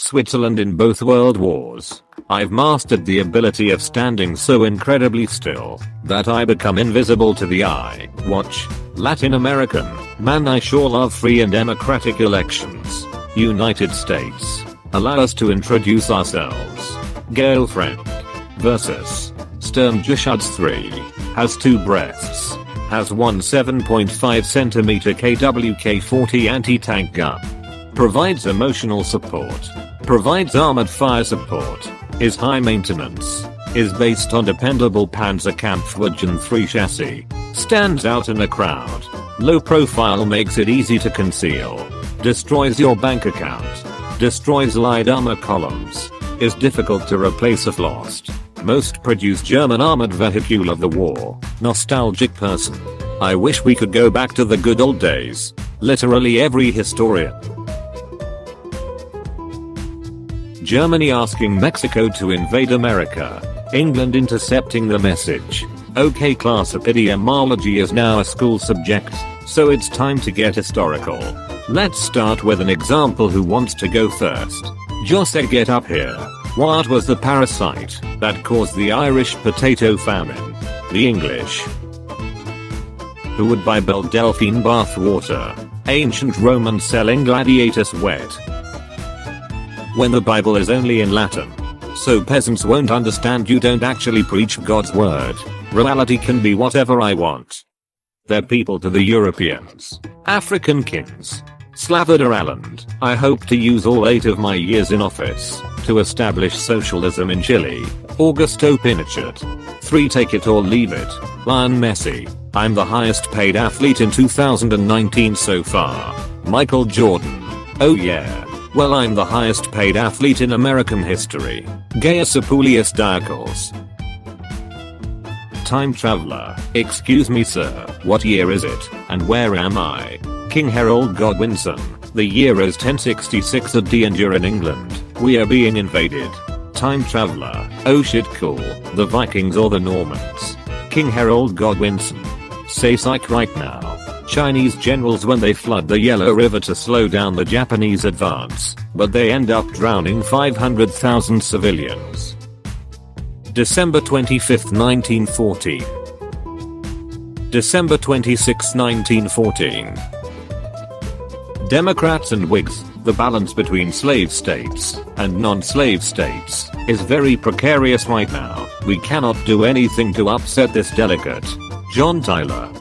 Switzerland in both world wars. I've mastered the ability of standing so incredibly still that I become invisible to the eye. Watch. Latin American. Man, I sure love free and democratic elections. United States. Allow us to introduce ourselves. Girlfriend. Versus. Stern Jushuds 3. Has 2 breasts. Has one 7.5 cm KWK-40 anti-tank gun. Provides emotional support. Provides armored fire support. Is high maintenance. Is based on dependable Panzerkampfwagen 3 chassis. Stands out in a crowd. Low profile makes it easy to conceal. Destroys your bank account. Destroys light armor columns. Is difficult to replace if lost. Most produced German armored vehicle of the war. Nostalgic person. I wish we could go back to the good old days. Literally every historian. Germany asking Mexico to invade America. England intercepting the message. Okay, class, epidemiology is now a school subject, so it's time to get historical. Let's start with an example. Who wants to go first? Jose, get up here. What was the parasite that caused the Irish potato famine? The English. Who would buy Belle Delphine bath water? Ancient Romans selling gladiators wet. When the Bible is only in Latin, so peasants won't understand. You don't actually preach God's word. Reality can be whatever I want. They're people to the Europeans. African kings. Salvador Allende. I hope to use all 8 of my years in office to establish socialism in Chile. Augusto Pinochet. 3. Take it or leave it. Lionel Messi. I'm the highest paid athlete in 2019 so far. Michael Jordan. Oh yeah. Well, I'm the highest paid athlete in American history. Gaius Apuleius Diocles. Time traveler. Excuse me sir, what year is it, and where am I? King Harold Godwinson. The year is 1066 at Danger in England. We are being invaded. Time traveler. Oh shit, cool. The Vikings or the Normans? King Harold Godwinson. Say psych right now. Chinese generals when they flood the Yellow River to slow down the Japanese advance, but they end up drowning 500,000 civilians. December 25, 1914. December 26, 1914. Democrats and Whigs. The balance between slave states and non-slave states is very precarious right now. We cannot do anything to upset this delicate. John Tyler.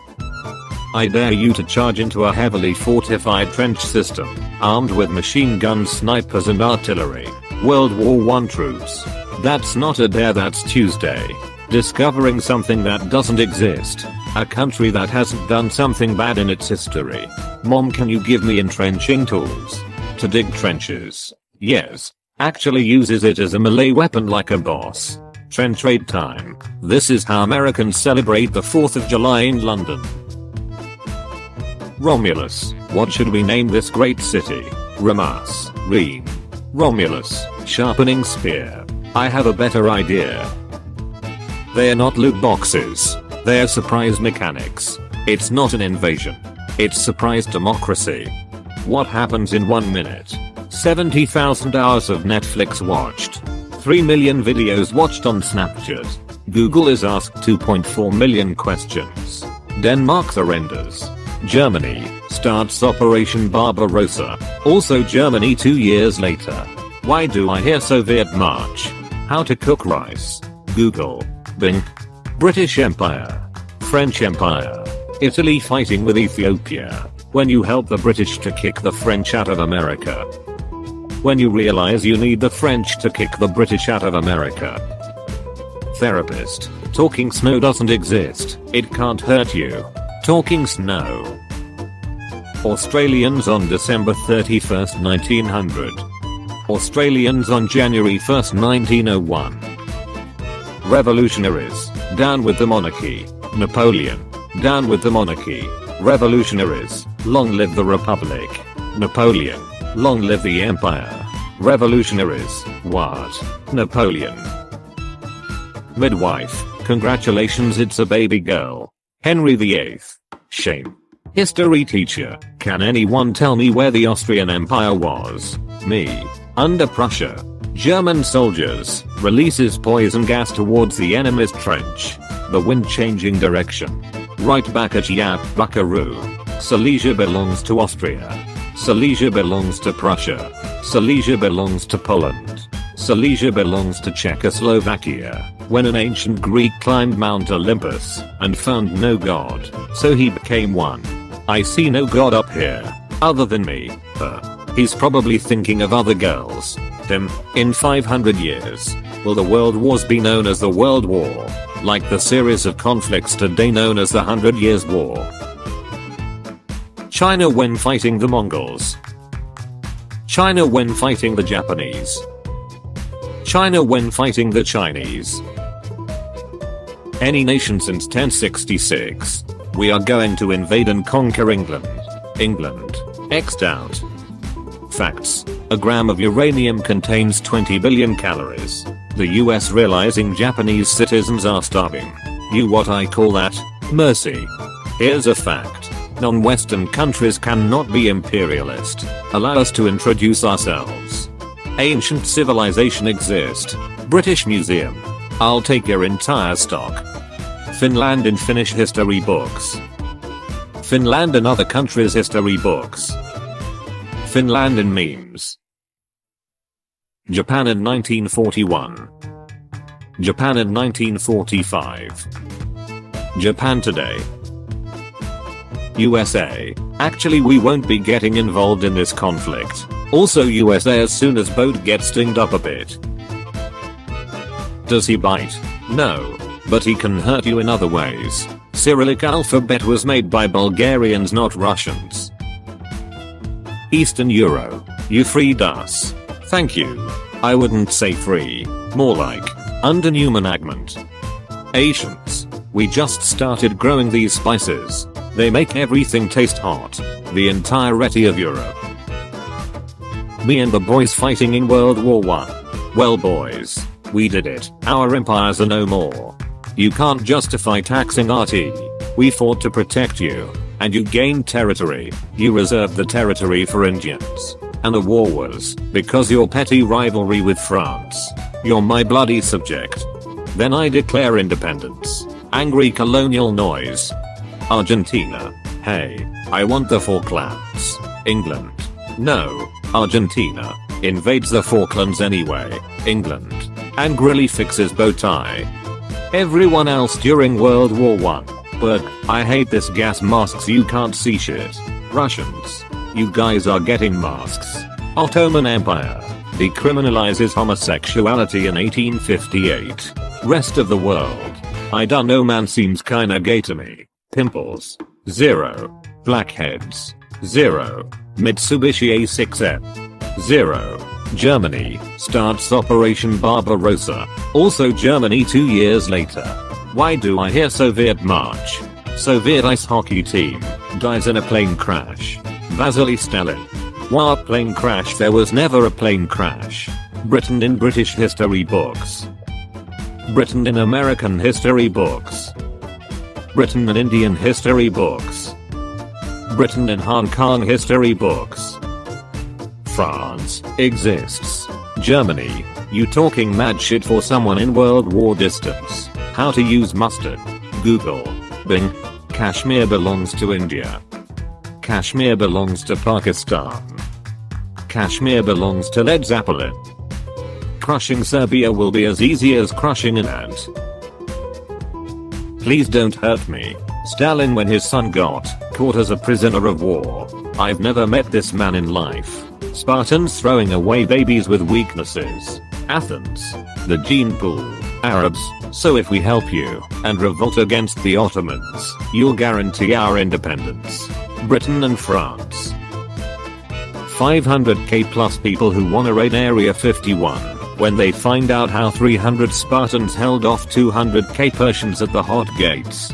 I dare you to charge into a heavily fortified trench system, armed with machine guns, snipers and artillery. World War I troops. That's not a dare, that's Tuesday. Discovering something that doesn't exist. A country that hasn't done something bad in its history. Mom, can you give me entrenching tools? To dig trenches. Yes. Actually uses it as a melee weapon like a boss. Trench raid time. This is how Americans celebrate the 4th of July in London. Romulus. What should we name this great city? Remus. Ream. Romulus. Sharpening spear. I have a better idea. They're not loot boxes. They're surprise mechanics. It's not an invasion. It's surprise democracy. What happens in 1 minute? 70,000 hours of Netflix watched. 3 million videos watched on Snapchat. Google is asked 2.4 million questions. Denmark surrenders. Germany starts Operation Barbarossa. Also Germany 2 years later. Why do I hear Soviet March? How to cook rice. Google. Bing. British Empire. French Empire. Italy fighting with Ethiopia. When you help the British to kick the French out of America. When you realize you need the French to kick the British out of America. Therapist. Talking snow doesn't exist. It can't hurt you. Talking snow. Australians on December 31st, 1900. Australians on January 1st, 1901. Revolutionaries. Down with the monarchy. Napoleon. Down with the monarchy. Revolutionaries. Long live the Republic. Napoleon. Long live the Empire. Revolutionaries. What? Napoleon. Midwife. Congratulations, it's a baby girl. Henry VIII. Shame. History teacher. Can anyone tell me where the Austrian Empire was? Me. Under Prussia. German soldiers releases poison gas towards the enemy's trench. The wind changing direction. Right back at ya, buckaroo. Silesia belongs to Austria. Silesia belongs to Prussia. Silesia belongs to Poland. Silesia belongs to Czechoslovakia. When an ancient Greek climbed Mount Olympus and found no god, so he became one. I see no god up here, other than me. He's probably thinking of other girls. In 500 years, will the world wars be known as the World War, like the series of conflicts today known as the 100 Years' War? China when fighting the Mongols. China when fighting the Japanese. China when fighting the Chinese. Any nation since 1066. We are going to invade and conquer England. England. X'd out. Facts. A gram of uranium contains 20 billion calories. The US realizing Japanese citizens are starving. You what I call that? Mercy. Here's a fact. Non-Western countries cannot be imperialist. Allow us to introduce ourselves. Ancient civilization exist. British Museum. I'll take your entire stock. Finland in Finnish history books. Finland in other countries' history books. Finland in memes. Japan in 1941. Japan in 1945. Japan today. USA. Actually we won't be getting involved in this conflict. Also USA as soon as boat gets stinged up a bit. Does he bite? No. But he can hurt you in other ways. Cyrillic alphabet was made by Bulgarians not Russians. Eastern Euro. You freed us. Thank you. I wouldn't say free. More like under new management. Asians. We just started growing these spices. They make everything taste hot. The entirety of Europe. Me and the boys fighting in World War I. Well boys. We did it. Our empires are no more. You can't justify taxing RT. We fought to protect you. And you gained territory. You reserved the territory for Indians. And the war was because your petty rivalry with France. You're my bloody subject. Then I declare independence. Angry colonial noise. Argentina. Hey, I want the Falklands. England. No, Argentina. Invades the Falklands anyway. England. Angrily fixes bow tie. Everyone else during World War I. But I hate this gas masks, you can't see shit. Russians. You guys are getting masks. Ottoman Empire. Decriminalizes homosexuality in 1858. Rest of the world. I dunno man seems kinda gay to me. Pimples. 0. Blackheads. 0. Mitsubishi A6M. 0. Germany starts Operation Barbarossa. Also Germany 2 years later. Why do I hear Soviet March? Soviet ice hockey team dies in a plane crash. Vasily Stalin. What plane crash? There was never a plane crash. Britain in British history books. Britain in American history books. Britain in Indian history books. Britain in Hong Kong history books. France exists. Germany. You talking mad shit for someone in World War distance. How to use mustard. Google. Bing. Kashmir belongs to India. Kashmir belongs to Pakistan. Kashmir belongs to Led Zeppelin. Crushing Serbia will be as easy as crushing an ant. Please don't hurt me. Stalin when his son got caught as a prisoner of war. I've never met this man in life. Spartans throwing away babies with weaknesses. Athens. The gene pool. Arabs. So if we help you and revolt against the Ottomans, you'll guarantee our independence. Britain and France. 500k plus people who wanna raid Area 51 when they find out how 300 Spartans held off 200k Persians at the hot gates.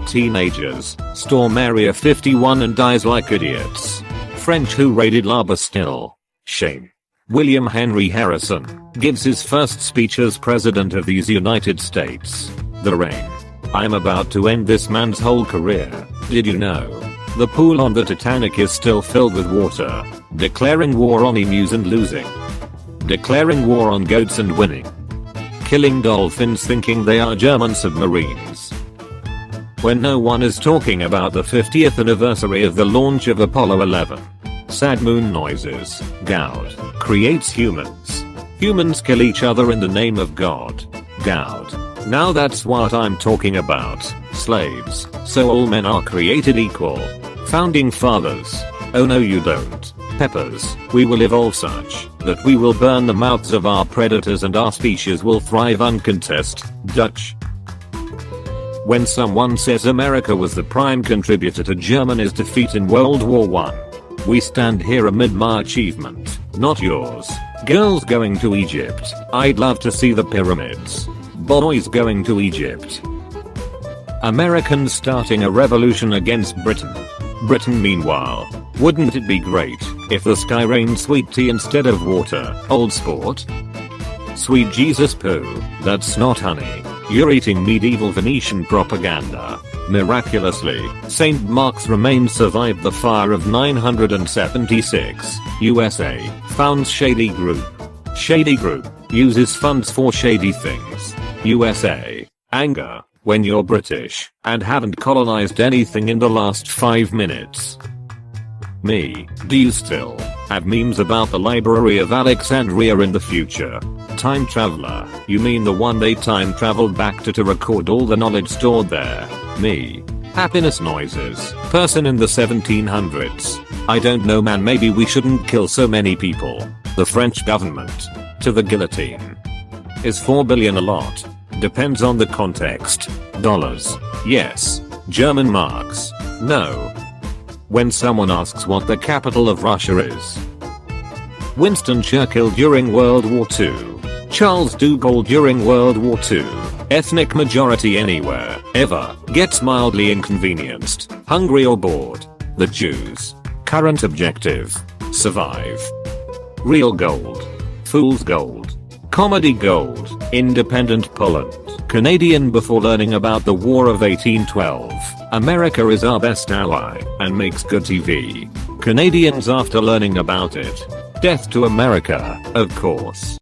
Teenagers storm Area 51 and dies like idiots. French who raided La Bastille. Shame. William Henry Harrison gives his first speech as President of these United States. The rain. I'm about to end this man's whole career. Did you know? The pool on the Titanic is still filled with water. Declaring war on emus and losing. Declaring war on goats and winning. Killing dolphins thinking they are German submarines. When no one is talking about the 50th anniversary of the launch of Apollo 11. Sad moon noises. God creates humans. Humans kill each other in the name of God. God. Now that's what I'm talking about. Slaves. So all men are created equal. Founding fathers. Oh no you don't. Peppers. We will evolve such that we will burn the mouths of our predators and our species will thrive uncontested. Dutch. When someone says America was the prime contributor to Germany's defeat in World War I. We stand here amid my achievement, not yours. Girls going to Egypt. I'd love to see the pyramids. Boys going to Egypt. Americans starting a revolution against Britain. Britain meanwhile. Wouldn't it be great if the sky rained sweet tea instead of water? Old sport. Sweet Jesus poo. That's not honey. You're eating medieval Venetian propaganda. Miraculously, St. Mark's remains survived the fire of 976. USA founds shady group. Shady group uses funds for shady things. USA anger when you're British and haven't colonized anything in the last 5 minutes. Me, do you still have memes about the Library of Alexandria in the future? Time traveler, you mean the one they time traveled back to record all the knowledge stored there? Me. Happiness noises. Person in the 1700s. I don't know man, maybe we shouldn't kill so many people. The French government. To the guillotine. Is 4 billion a lot? Depends on the context. Dollars. Yes. German marks. No. When someone asks what the capital of Russia is. Winston Churchill during World War II. Charles de Gaulle during World War II. Ethnic majority anywhere, ever, gets mildly inconvenienced, hungry or bored. The Jews. Current objective. Survive. Real gold. Fool's gold. Comedy gold. Independent Poland. Canadian before learning about the War of 1812. America is our best ally and makes good TV. Canadians after learning about it. Death to America, of course.